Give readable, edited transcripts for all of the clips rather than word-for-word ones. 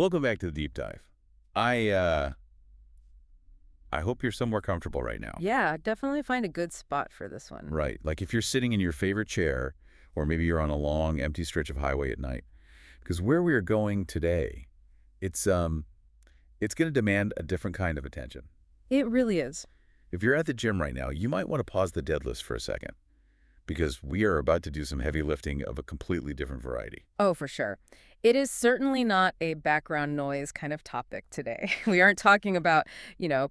Welcome back to the deep dive. I I hope you're somewhere comfortable right now. Yeah, definitely find a good spot for this one. Right. Like if you're sitting in your favorite chair, or maybe you're on a long, empty stretch of highway at night. Because where we are going today, it's it's going to demand a different kind of attention. It really is. If you're at the gym right now, you might want to pause the deadlifts for a second, because we are about to do some heavy lifting of a completely different variety. Oh, for sure. It is certainly not a background noise kind of topic today. We aren't talking about,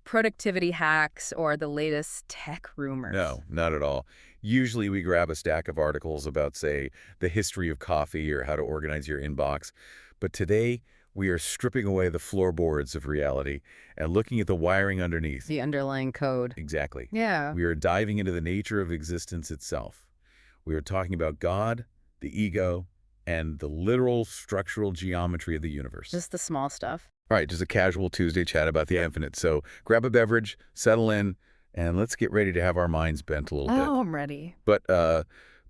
productivity hacks or the latest tech rumors. No, not at all. Usually we grab a stack of articles about, say, the history of coffee or how to organize your inbox. But today, we are stripping away the floorboards of reality and looking at the wiring underneath. The underlying code. Exactly. Yeah. We are diving into the nature of existence itself. We are talking about God, the ego, and the literal structural geometry of the universe. Just the small stuff. All right, just a casual Tuesday chat about the infinite. So grab a beverage, settle in, and let's get ready to have our minds bent a little bit. Oh, I'm ready. But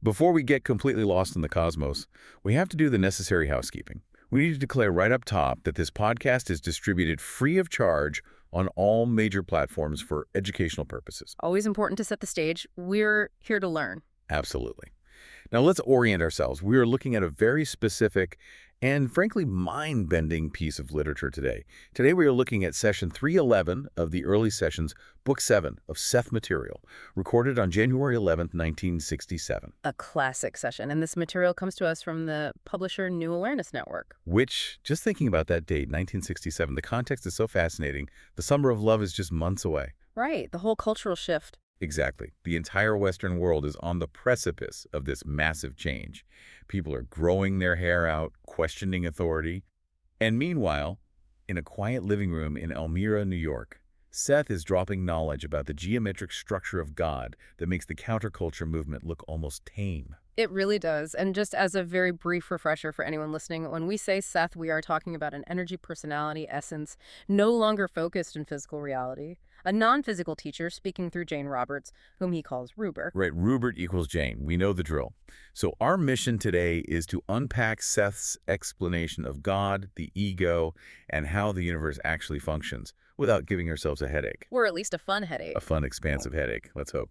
before we get completely lost in the cosmos, we have to do the necessary housekeeping. We need to declare right up top that this podcast is distributed free of charge on all major platforms for educational purposes. Always important to set the stage. We're here to learn. Absolutely. Now let's orient ourselves. We are looking at a very specific and frankly mind-bending piece of literature today. Today we are looking at session 311 of the early sessions, book 7 of Seth Material, recorded on January 11th, 1967. A classic session. And this material comes to us from the publisher New Awareness Network. Which, just thinking about that date, 1967, the context is so fascinating. The summer of love is just months away. Right. The whole cultural shift. Exactly. The entire Western world is on the precipice of this massive change. People are growing their hair out, questioning authority. And meanwhile, in a quiet living room in Elmira, New York, Seth is dropping knowledge about the geometric structure of God that makes the counterculture movement look almost tame. It really does. And just as a very brief refresher for anyone listening, when we say Seth, we are talking about an energy personality essence no longer focused in physical reality. A non-physical teacher speaking through Jane Roberts, whom he calls Ruber. Right, Rubert equals Jane. We know the drill. So our mission today is to unpack Seth's explanation of God, the ego, and how the universe actually functions without giving ourselves a headache. Or at least a fun headache. A fun, expansive headache, let's hope.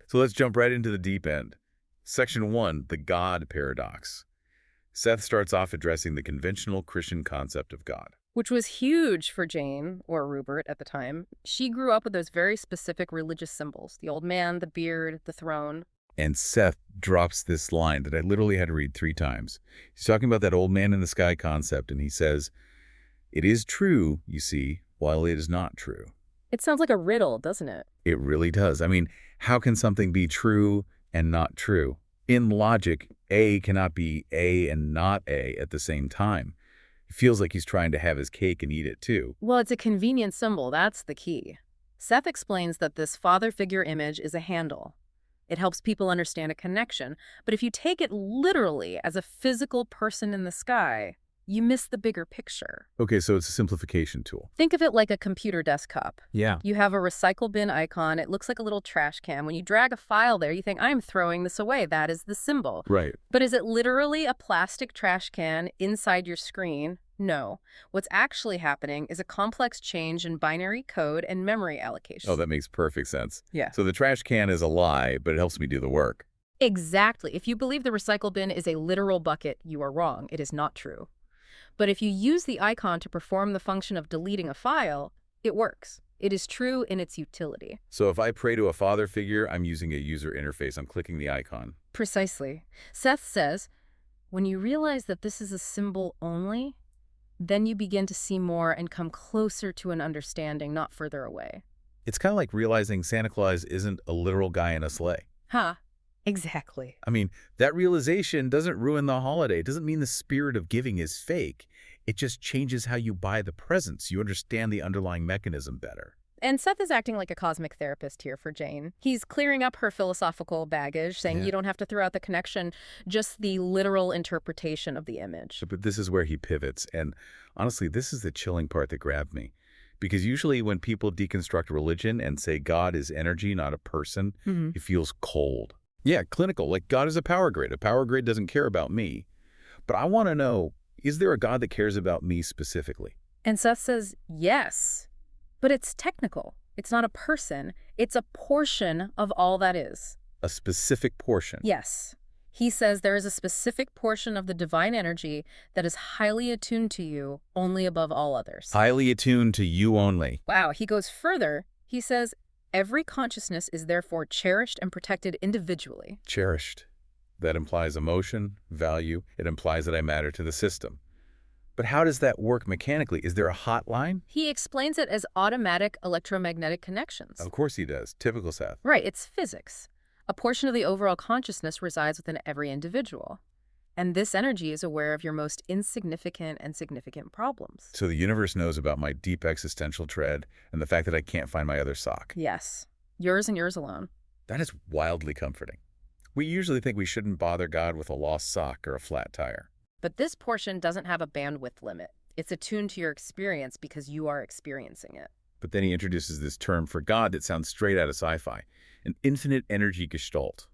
So let's jump right into the deep end. Section 1, the God paradox. Seth starts off addressing the conventional Christian concept of God. Which was huge for Jane, or Rupert at the time. She grew up with those very specific religious symbols. The old man, the beard, the throne. And Seth drops this line that I literally had to read 3 times. He's talking about that old man in the sky concept, and he says, "It is true, you see, while it is not true." It sounds like a riddle, doesn't it? It really does. I mean, how can something be true and not true? In logic, A cannot be A and not A at the same time. It feels like he's trying to have his cake and eat it too. Well, it's a convenient symbol. That's the key. Seth explains that this father figure image is a handle. It helps people understand a connection. But if you take it literally as a physical person in the sky, you miss the bigger picture. Okay, so it's a simplification tool. Think of it like a computer desktop. Yeah. You have a recycle bin icon. It looks like a little trash can. When you drag a file there, you think, I'm throwing this away. That is the symbol. Right. But is it literally a plastic trash can inside your screen? No. What's actually happening is a complex change in binary code and memory allocation. Oh, that makes perfect sense. Yeah. So the trash can is a lie, but it helps me do the work. Exactly. If you believe the recycle bin is a literal bucket, you are wrong. It is not true. But if you use the icon to perform the function of deleting a file, it works. It is true in its utility. So if I pray to a father figure, I'm using a user interface. I'm clicking the icon. Precisely. Seth says, when you realize that this is a symbol only, then you begin to see more and come closer to an understanding, not further away. It's kind of like realizing Santa Claus isn't a literal guy in a sleigh. Huh. Exactly. I mean, that realization doesn't ruin the holiday. It doesn't mean the spirit of giving is fake. It just changes how you buy the presents. You understand the underlying mechanism better. And Seth is acting like a cosmic therapist here for Jane. He's clearing up her philosophical baggage, saying you don't have to throw out the connection, just the literal interpretation of the image. But this is where he pivots. And honestly, this is the chilling part that grabbed me. Because usually when people deconstruct religion and say God is energy, not a person, it feels cold. Yeah, clinical, like God is a power grid. A power grid doesn't care about me. But I want to know, Is there a God that cares about me specifically? And Seth says, yes, but it's technical. It's not a person. It's a portion of all that is. A specific portion? Yes. He says there is a specific portion of the divine energy that is highly attuned to you only above all others. Highly attuned to you only. Wow, he goes further. He says every consciousness is therefore cherished and protected individually. Cherished. That implies emotion, value. It implies that I matter to the system. But how does that work mechanically? Is there a hotline? He explains it as automatic electromagnetic connections. Of course he does. Typical Seth. Right, it's physics. A portion of the overall consciousness resides within every individual. And this energy is aware of your most insignificant and significant problems. So the universe knows about my deep existential dread and the fact that I can't find my other sock. Yes. Yours and yours alone. That is wildly comforting. We usually think we shouldn't bother God with a lost sock or a flat tire. But this portion doesn't have a bandwidth limit. It's attuned to your experience because you are experiencing it. But then he introduces this term for God that sounds straight out of sci-fi, an infinite energy gestalt,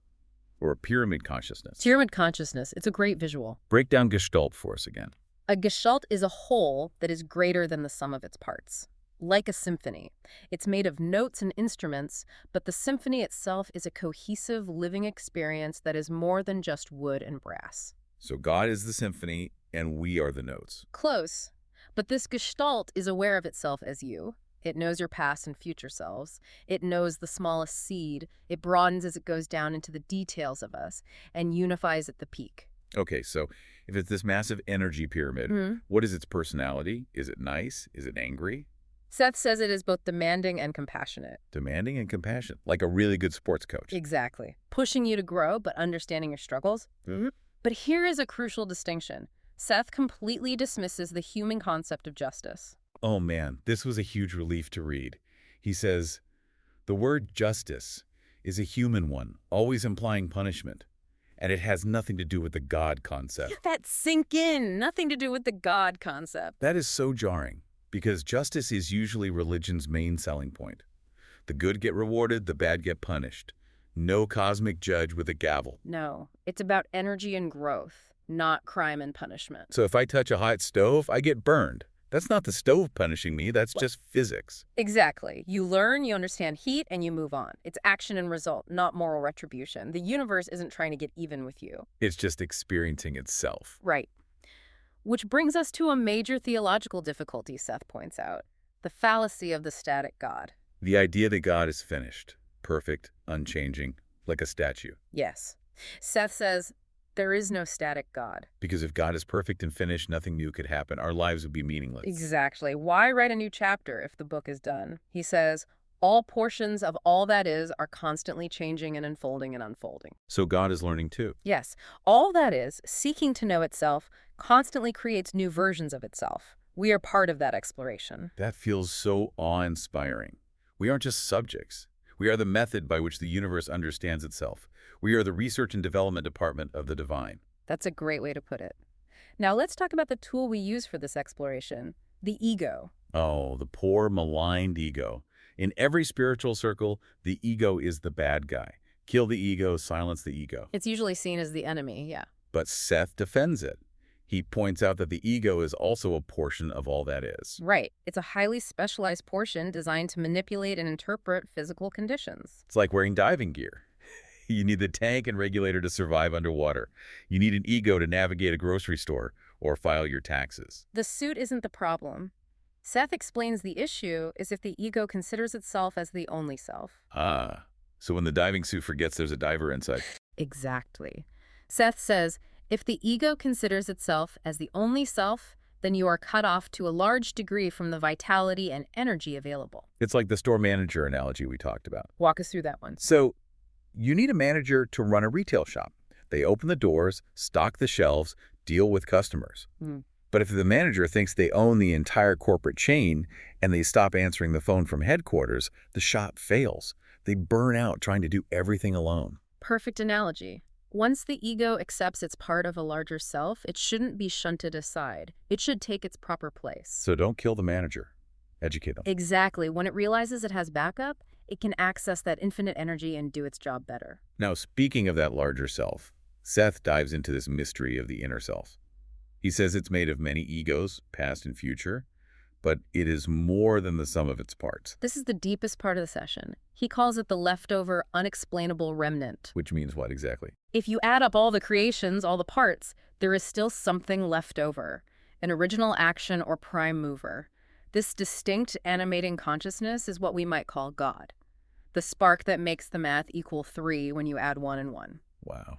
or a pyramid consciousness. Pyramid consciousness, it's a great visual. Break down gestalt for us again. A gestalt is a whole that is greater than the sum of its parts. Like a symphony. It's made of notes and instruments, but the symphony itself is a cohesive, living experience that is more than just wood and brass. So God is the symphony, and we are the notes. Close. But this gestalt is aware of itself as you. It knows your past and future selves. It knows the smallest seed. It broadens as it goes down into the details of us and unifies at the peak. Okay, so if it's this massive energy pyramid, what is its personality? Is it nice? Is it angry? Seth says it is both demanding and compassionate. Demanding and compassionate, like a really good sports coach. Exactly. Pushing you to grow, but understanding your struggles. But here is a crucial distinction. Seth completely dismisses the human concept of justice. Oh man, this was a huge relief to read. He says, the word justice is a human one, always implying punishment. And it has nothing to do with the God concept. Let that sink in. Nothing to do with the God concept. That is so jarring, because justice is usually religion's main selling point. The good get rewarded, the bad get punished. No cosmic judge with a gavel. No, it's about energy and growth, not crime and punishment. So if I touch a hot stove, I get burned. That's not the stove punishing me, that's just physics. Exactly. You learn, you understand heat, and you move on. It's action and result, not moral retribution. The universe isn't trying to get even with you. It's just experiencing itself. Right. Which brings us to a major theological difficulty, Seth points out. The fallacy of the static God. The idea that God is finished, perfect, unchanging, like a statue. Yes. Seth says, there is no static God. Because if God is perfect and finished, nothing new could happen. Our lives would be meaningless. Exactly. Why write a new chapter if the book is done? He says, all portions of all that is are constantly changing and unfolding and unfolding. So God is learning too. Yes. All that is, seeking to know itself, constantly creates new versions of itself. We are part of that exploration. That feels so awe-inspiring. We aren't just subjects. We are the method by which the universe understands itself. We are the research and development department of the divine. That's a great way to put it. Now let's talk about the tool we use for this exploration, the ego. Oh, the poor, maligned ego. In every spiritual circle, the ego is the bad guy. Kill the ego, silence the ego. It's usually seen as the enemy, yeah. But Seth defends it. He points out that the ego is also a portion of all that is. Right. It's a highly specialized portion designed to manipulate and interpret physical conditions. It's like wearing diving gear. You need the tank and regulator to survive underwater. You need an ego to navigate a grocery store or file your taxes. The suit isn't the problem. Seth explains the issue is if the ego considers itself as the only self. Ah, so when the diving suit forgets there's a diver inside. Exactly. Seth says, if the ego considers itself as the only self, then you are cut off to a large degree from the vitality and energy available. It's like the store manager analogy we talked about. Walk us through that one. So you need a manager to run a retail shop. They open the doors, stock the shelves, deal with customers. But if the manager thinks they own the entire corporate chain and they stop answering the phone from headquarters, the shop fails. They burn out trying to do everything alone. Perfect analogy. Once the ego accepts it's part of a larger self, it shouldn't be shunted aside. It should take its proper place. So don't kill the manager. Educate them. Exactly. When it realizes it has backup, it can access that infinite energy and do its job better. Now, speaking of that larger self, Seth dives into this mystery of the inner self. He says it's made of many egos, past and future, but it is more than the sum of its parts. This is the deepest part of the session. He calls it the leftover, unexplainable remnant. Which means what exactly? If you add up all the creations, all the parts, there is still something left over, an original action or prime mover. This distinct animating consciousness is what we might call God, the spark that makes the math equal 3 when you add 1 and 1. Wow.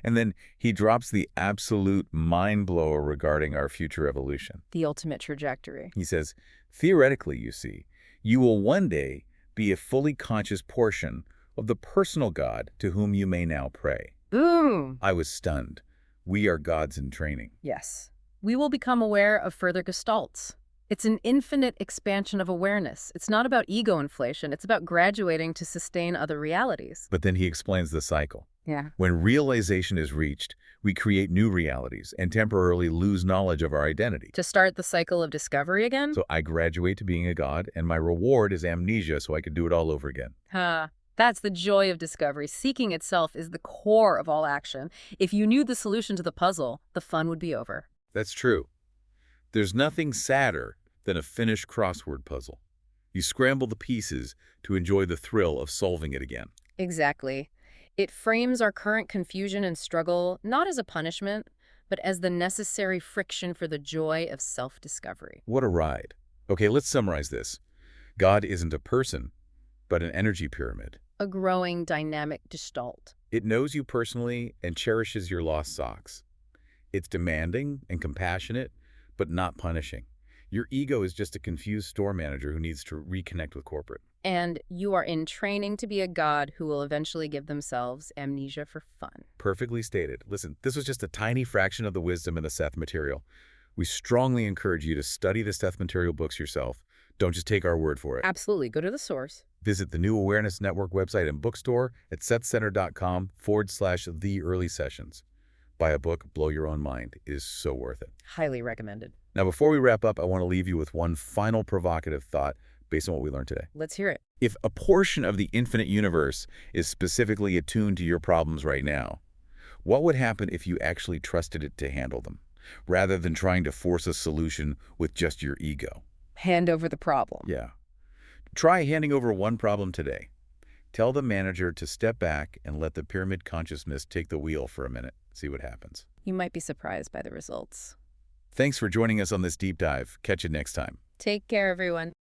And then he drops the absolute mind blower regarding our future evolution. The ultimate trajectory. He says, theoretically, you see, you will one day be a fully conscious portion of the personal God to whom you may now pray. Boom! I was stunned. We are gods in training. Yes. We will become aware of further gestalts. It's an infinite expansion of awareness. It's not about ego inflation. It's about graduating to sustain other realities. But then he explains the cycle. Yeah. When realization is reached, we create new realities and temporarily lose knowledge of our identity. To start the cycle of discovery again? So I graduate to being a god, and my reward is amnesia so I could do it all over again. That's the joy of discovery. Seeking itself is the core of all action. If you knew the solution to the puzzle, the fun would be over. That's true. There's nothing sadder than a finished crossword puzzle. You scramble the pieces to enjoy the thrill of solving it again. Exactly. It frames our current confusion and struggle not as a punishment, but as the necessary friction for the joy of self-discovery. What a ride. Okay, let's summarize this. God isn't a person, but an energy pyramid. A growing, dynamic gestalt. It knows you personally and cherishes your lost socks. It's demanding and compassionate, but not punishing. Your ego is just a confused store manager who needs to reconnect with corporate. And you are in training to be a god who will eventually give themselves amnesia for fun. Perfectly stated. Listen, this was just a tiny fraction of the wisdom in the Seth Material. We strongly encourage you to study the Seth Material books yourself. Don't just take our word for it. Absolutely. Go to the source. Visit the New Awareness Network website and bookstore at sethcenter.com/the early sessions. Buy a book, blow your own mind. It is so worth it. Highly recommended. Now, before we wrap up, I want to leave you with one final provocative thought based on what we learned today. Let's hear it. If a portion of the infinite universe is specifically attuned to your problems right now, what would happen if you actually trusted it to handle them, rather than trying to force a solution with just your ego? Hand over the problem. Yeah. Try handing over one problem today. Tell the manager to step back and let the pyramid consciousness take the wheel for a minute. See what happens. You might be surprised by the results. Thanks for joining us on this deep dive. Catch you next time. Take care, everyone.